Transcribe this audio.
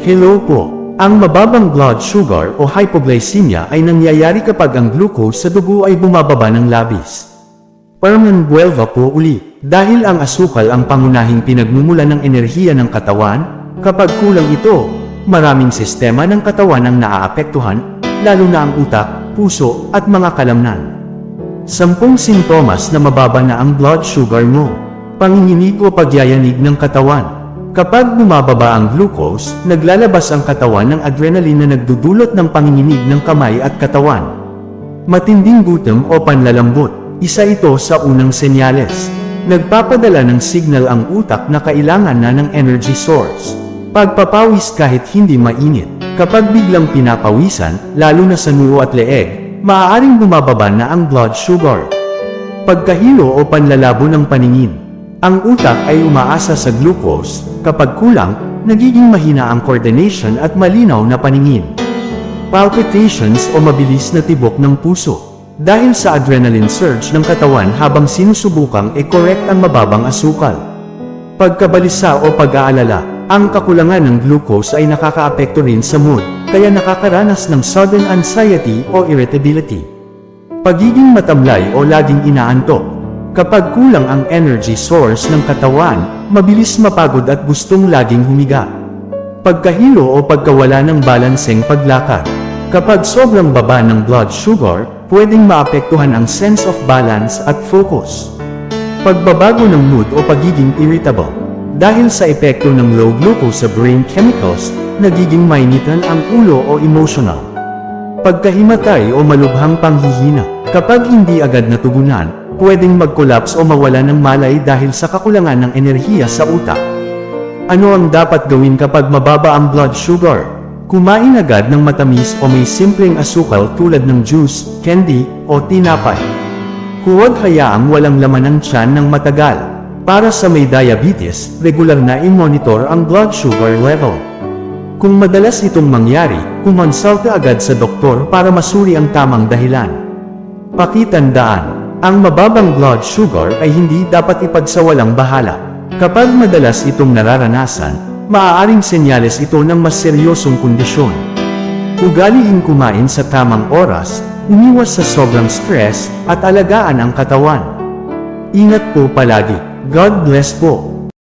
Hello po. Ang mababang blood sugar o hypoglycemia ay nangyayari kapag ang glucose sa dugo ay bumababa ng labis. Permanbuelva po uli, dahil ang asukal ang pangunahing pinagmumula ng enerhiya ng katawan, kapag kulang ito, maraming sistema ng katawan ang naaapektuhan, lalo na ang utak, puso, at mga kalamnan. 10 sintomas na mababa na ang blood sugar mo. Panginginig o pagyayanig ng katawan. Kapag bumababa ang glucose, naglalabas ang katawan ng adrenaline na nagdudulot ng panginginig ng kamay at katawan. Matinding gutom o panlalambot, isa ito sa unang senyales. Nagpapadala ng signal ang utak na kailangan na ng energy source. Pagpapawis kahit hindi mainit. Kapag biglang pinapawisan, lalo na sa noo at leeg, maaaring bumababa na ang blood sugar. Pagkahilo o panlalabo ng paningin. Ang utak ay umaasa sa glucose, kapag kulang, nagiging mahina ang coordination at malinaw na paningin. Palpitations o mabilis na tibok ng puso. Dahil sa adrenaline surge ng katawan habang sinusubukang i-correct ang mababang asukal. Pagkabalisa o pag-aalala, ang kakulangan ng glucose ay nakakaapekto rin sa mood, kaya nakakaranas ng sudden anxiety o irritability. Pagiging matamlay o laging inaantok. Kapag kulang ang energy source ng katawan, mabilis mapagod at gustong laging humiga. Pagkahilo o pagkawala ng balanseng paglakad. Kapag sobrang baba ng blood sugar, pwedeng maapektuhan ang sense of balance at focus. Pagbabago ng mood o pagiging irritable. Dahil sa epekto ng low glucose sa brain chemicals, nagiging mainitan ang ulo o emotional. Pagkahimatay o malubhang panghihina. Kapag hindi agad natugunan, pwedeng mag-collapse o mawala ng malay dahil sa kakulangan ng enerhiya sa utak. Ano ang dapat gawin kapag mababa ang blood sugar? Kumain agad ng matamis o may simpleng asukal tulad ng juice, candy, o tinapay. Huwag hayaang walang laman ng tiyan ng matagal. Para sa may diabetes, regular na i-monitor ang blood sugar level. Kung madalas itong mangyari, kumonsulta agad sa doktor para masuri ang tamang dahilan. Pakitandaan. Ang mababang blood sugar ay hindi dapat ipagsawalang bahala. Kapag madalas itong nararanasan, maaaring senyales ito ng mas seryosong kondisyon. Ugaliin kumain sa tamang oras, umiwas sa sobrang stress, at alagaan ang katawan. Ingat po palagi. God bless po.